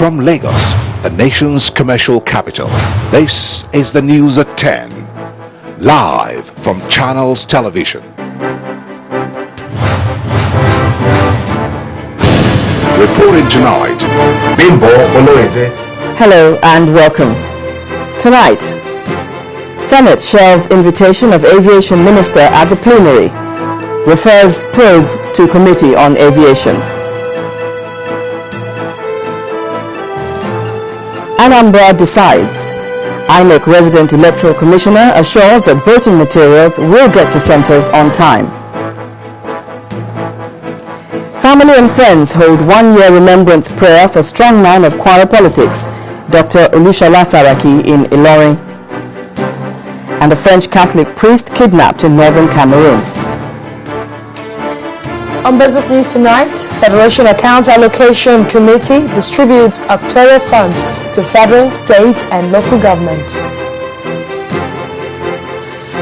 From Lagos, the nation's commercial capital, this is the news at 10. Live from Channels Television. Reporting tonight, Bimbo Oloide. Hello and welcome. Tonight, Senate shelves invitation of Aviation Minister at the plenary. Refers probe to Committee on Aviation. Anambra decides. INEC Resident Electoral Commissioner assures that voting materials will get to centers on time. Family and friends hold one-year remembrance prayer for strong man of Kwara politics, Dr. Olushola Saraki in Ilorin. And a French Catholic priest kidnapped in northern Cameroon. On Business News tonight, Federation Accounts Allocation Committee distributes October funds to federal, state and local governments.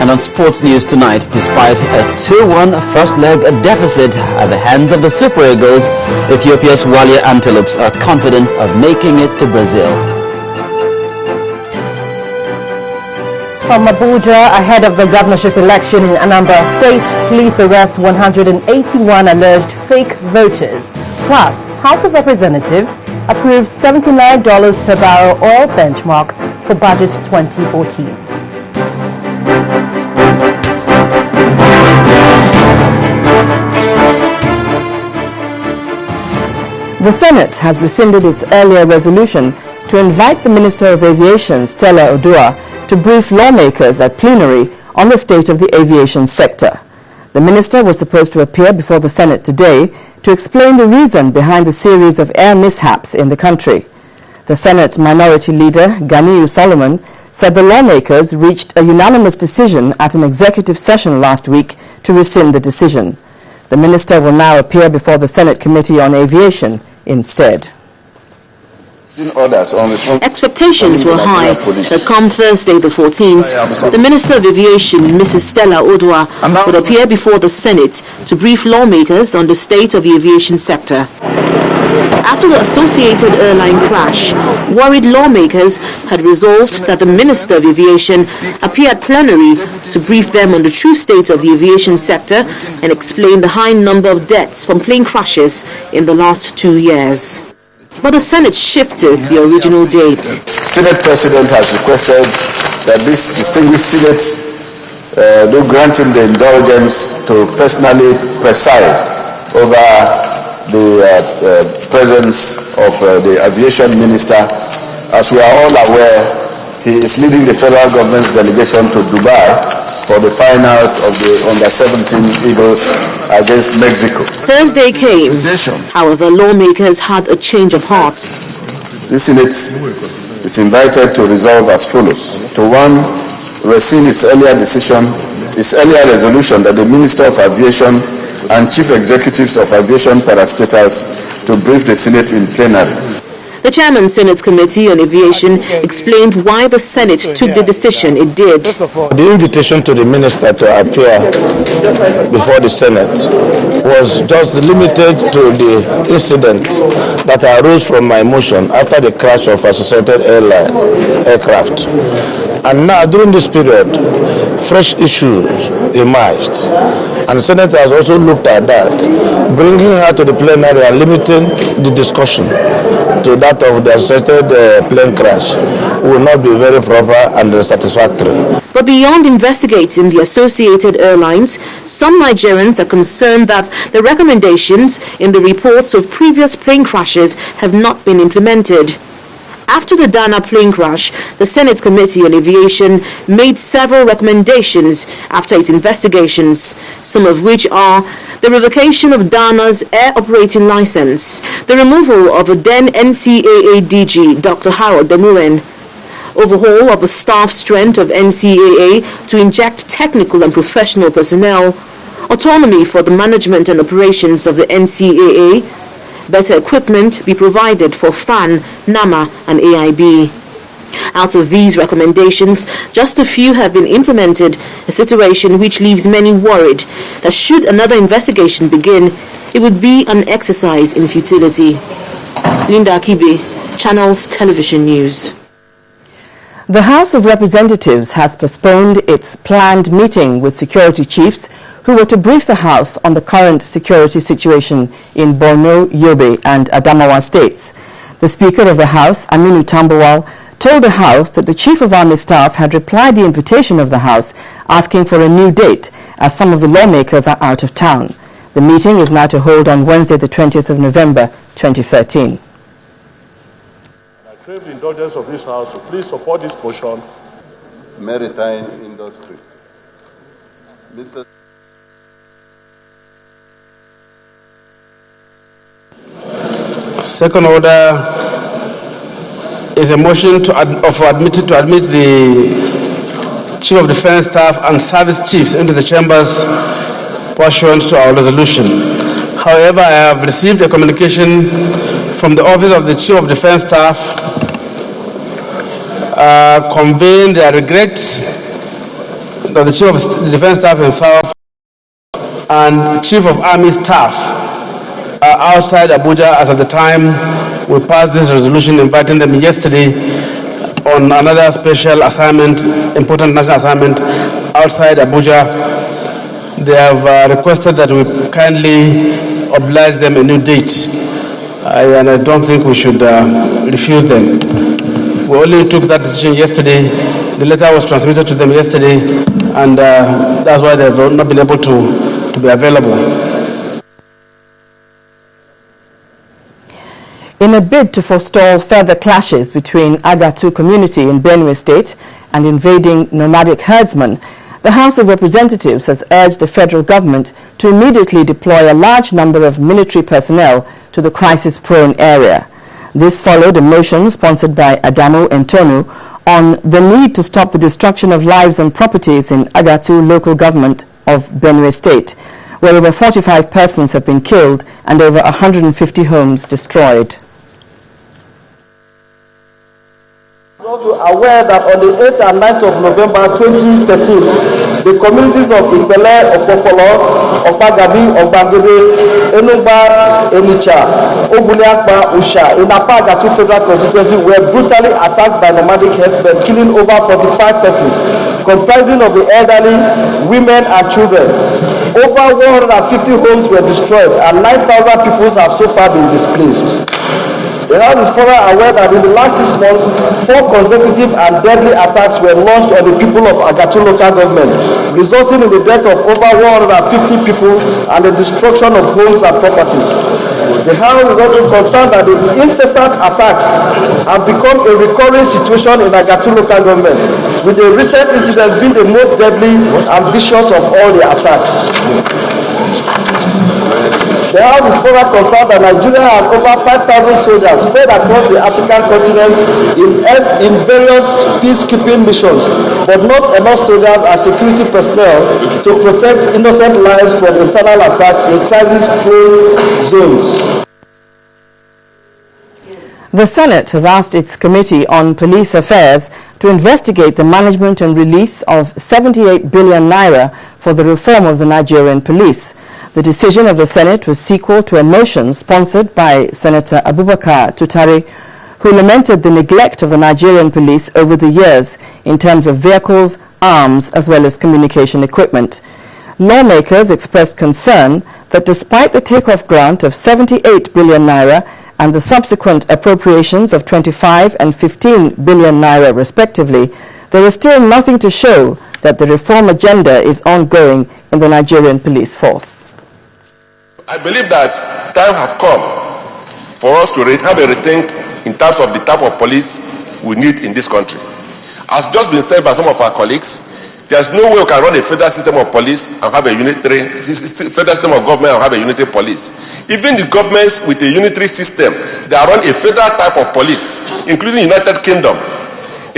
And on sports news tonight, despite a 2-1 first leg deficit at the hands of the Super Eagles, Ethiopia's Walia Antelopes are confident of making it to Brazil. From Abuja, ahead of the governorship election in Anambra State, police arrest 181 alleged fake voters. Plus, House of Representatives approves $79 per barrel oil benchmark for budget 2014. The Senate has rescinded its earlier resolution to invite the Minister of Aviation, Stella Odua, to brief lawmakers at plenary on the state of the aviation sector. The minister was supposed to appear before the Senate today to explain the reason behind a series of air mishaps in the country. The Senate's minority leader, Ganiyu Solomon, said the lawmakers reached a unanimous decision at an executive session last week to rescind the decision. The minister will now appear before the Senate Committee on Aviation instead. Expectations were high that come Thursday the 14th, the Minister of Aviation, Mrs. Stella Odua, would appear before the Senate to brief lawmakers on the state of the aviation sector. After the Associated Airline crash, worried lawmakers had resolved that the Minister of Aviation appear at plenary to brief them on the true state of the aviation sector and explain the high number of deaths from plane crashes in the last 2 years. But the Senate shifted the original date. Senate President has requested that this distinguished Senate do grant him the indulgence to personally preside over the presence of the Aviation Minister. As we are all aware, he is leading the federal government's delegation to Dubai for the finals of the Under-17 Eagles against Mexico. Thursday came. However, lawmakers had a change of heart. The Senate is invited to resolve as follows. To 1, rescind its earlier resolution that the Minister of Aviation and Chief Executives of Aviation Parastatals to brief the Senate in plenary. The Chairman Senate Committee on Aviation explained why the Senate took the decision it did. The invitation to the Minister to appear before the Senate was just limited to the incident that arose from my motion after the crash of Associated Airline aircraft. And now, during this period, fresh issues emerged. And the Senate has also looked at that, bringing her to the plenary and limiting the discussion to that of the associated plane crash will not be very proper and satisfactory. But beyond investigating the Associated Airlines, some Nigerians are concerned that the recommendations in the reports of previous plane crashes have not been implemented. After the Dana plane crash, the Senate Committee on Aviation made several recommendations after its investigations, some of which are the revocation of Dana's air operating license, the removal of a then NCAA DG, Dr. Harold Demuren, overhaul of the staff strength of NCAA to inject technical and professional personnel, autonomy for the management and operations of the NCAA, better equipment be provided for FAN, NAMA and AIB. Out of these recommendations, just a few have been implemented, a situation which leaves many worried that should another investigation begin, it would be an exercise in futility. Linda Akibe, Channels Television News. The House of Representatives has postponed its planned meeting with security chiefs who were to brief the House on the current security situation in Borno, Yobe and Adamawa states. The Speaker of the House, Aminu Tambawal, told the House that the Chief of Army Staff had replied the invitation of the House asking for a new date as some of the lawmakers are out of town. The meeting is now to hold on Wednesday, the 20th of November, 2013. I crave the indulgence of this House to please support this motion. Maritime industry. Mr. Second order is a motion to admit the Chief of Defence Staff and Service Chiefs into the chambers pursuant to our resolution. However, I have received a communication from the Office of the Chief of Defence Staff conveying their regrets that the Chief of Defence Staff himself and Chief of Army Staff are outside Abuja as at the time we passed this resolution inviting them yesterday on another special assignment, important national assignment outside Abuja. They have requested that we kindly oblige them a new date, and I don't think we should refuse them. We only took that decision yesterday. The letter was transmitted to them yesterday, and that's why they have not been able to be available. In a bid to forestall further clashes between Agatu community in Benue State and invading nomadic herdsmen, the House of Representatives has urged the federal government to immediately deploy a large number of military personnel to the crisis-prone area. This followed a motion sponsored by Adamu Ntonu on the need to stop the destruction of lives and properties in Agatu local government of Benue State, where over 45 persons have been killed and over 150 homes destroyed. Also aware that on the 8th and 9th of November 2013, the communities of Ipele, Okpokolo, Okpagabi, Ogbangebe, Enugba, Enicha, Oguliakpa, Usha in Apagatu Federal Constituency were brutally attacked by nomadic herdsmen, killing over 45 persons, comprising of the elderly, women and children. Over 150 homes were destroyed and 9,000 people have so far been displaced. The House is further aware that in the last 6 months, 4 consecutive and deadly attacks were launched on the people of Agatu local government, resulting in the death of over 150 people and the destruction of homes and properties. The House is also concerned that the incessant attacks have become a recurring situation in Agatu local government, with the recent incidents being the most deadly and vicious of all the attacks. The House is further concerned that Nigeria has over 5,000 soldiers spread across the African continent in various peacekeeping missions, but not enough soldiers and security personnel to protect innocent lives from internal attacks in crisis-prone zones. The Senate has asked its Committee on Police Affairs to investigate the management and release of 78 billion naira for the reform of the Nigerian police. The decision of the Senate was sequel to a motion sponsored by Senator Abubakar Tutare, who lamented the neglect of the Nigerian police over the years in terms of vehicles, arms, as well as communication equipment. Lawmakers expressed concern that despite the takeoff grant of 78 billion naira and the subsequent appropriations of 25 and 15 billion naira respectively, there is still nothing to show that the reform agenda is ongoing in the Nigerian police force. I believe that time has come for us to have a rethink in terms of the type of police we need in this country. As just been said by some of our colleagues, there's no way we can run a federal system of police and have a unitary federal system of government and have a unitary police. Even the governments with a unitary system, they run a federal type of police, including United Kingdom.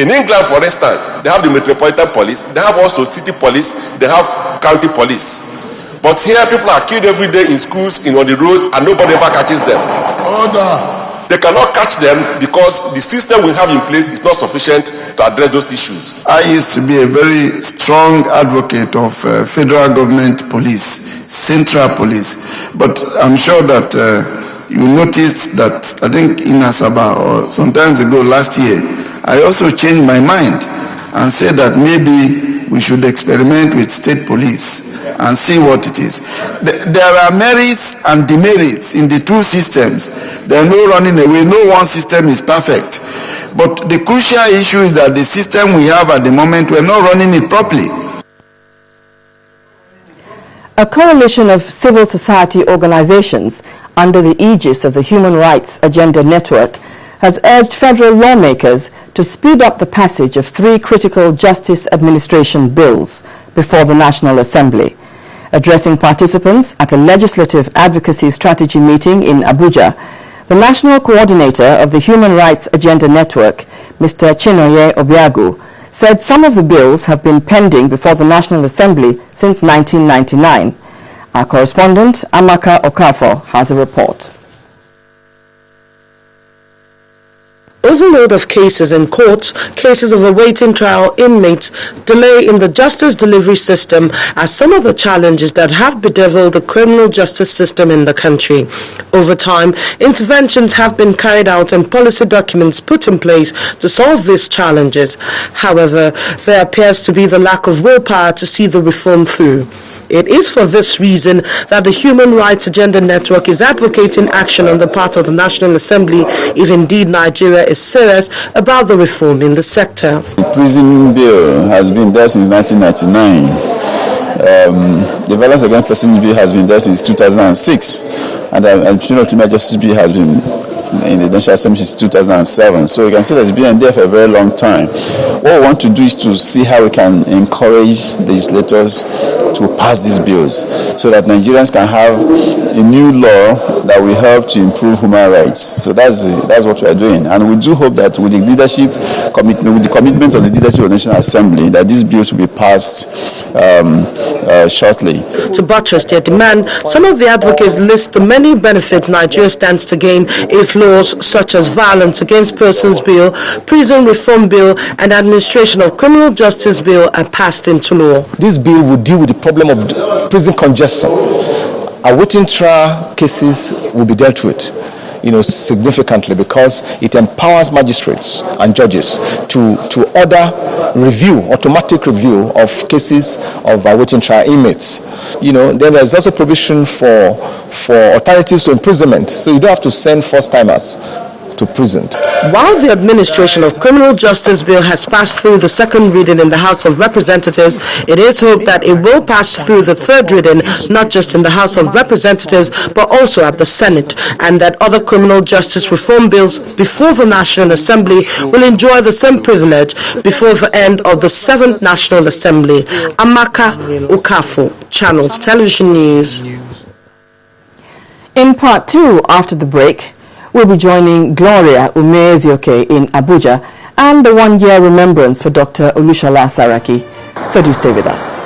In England, for instance, they have the metropolitan police, they have also city police, they have county police. But here, people are killed every day in schools, on the road, and nobody ever catches them. Order. They cannot catch them because the system we have in place is not sufficient to address those issues. I used to be a very strong advocate of federal government police, central police. But I'm sure that you noticed that I think in Asaba or sometimes ago last year, I also changed my mind and said that maybe we should experiment with state police and see what it is. There are merits and demerits in the two systems. There are no running away. No one system is perfect. But the crucial issue is that the system we have at the moment, we're not running it properly. A coalition of civil society organizations under the aegis of the Human Rights Agenda Network has urged federal lawmakers to speed up the passage of 3 critical justice administration bills before the National Assembly. Addressing participants at a legislative advocacy strategy meeting in Abuja, the national coordinator of the Human Rights Agenda Network, Mr. Chinoye Obiagu, said some of the bills have been pending before the National Assembly since 1999. Our correspondent, Amaka Okafor, has a report. Overload of cases in courts, cases of awaiting trial inmates, delay in the justice delivery system are some of the challenges that have bedeviled the criminal justice system in the country. Over time, interventions have been carried out and policy documents put in place to solve these challenges. However, there appears to be the lack of willpower to see the reform through. It is for this reason that the Human Rights Agenda Network is advocating action on the part of the National Assembly if indeed Nigeria is serious about the reform in the sector. The prison bill has been there since 1999. The Violence Against Persons bill has been there since 2006. And the Criminal Justice bill has been in the National Assembly since 2007. So you can see that it's been there for a very long time. What we want to do is to see how we can encourage legislators to pass these bills so that Nigerians can have a new law that will help to improve human rights. So that's what we are doing. And we do hope that with the leadership commitment, with the commitment of the leadership of the National Assembly, that these bills will be passed shortly. To buttress their demand, some of the advocates list the many benefits Nigeria stands to gain if laws such as Violence Against Persons Bill, Prison Reform Bill, and Administration of Criminal Justice Bill are passed into law. This bill will deal with the problem of prison congestion. Awaiting trial cases will be dealt with, significantly, because it empowers magistrates and judges to order automatic review of cases of awaiting trial inmates. Then there's also provision for alternatives to imprisonment, so you don't have to send first-timers to prison. While the Administration of Criminal Justice Bill has passed through the second reading in the House of Representatives, it is hoped that it will pass through the third reading, not just in the House of Representatives, but also at the Senate, and that other criminal justice reform bills before the National Assembly will enjoy the same privilege before the end of the 7th National Assembly. Amaka Okafor, Channels Television News. In part 2, after the break, we'll be joining Gloria Umezioke in Abuja and the one-year remembrance for Dr. Olushola Saraki. So do stay with us.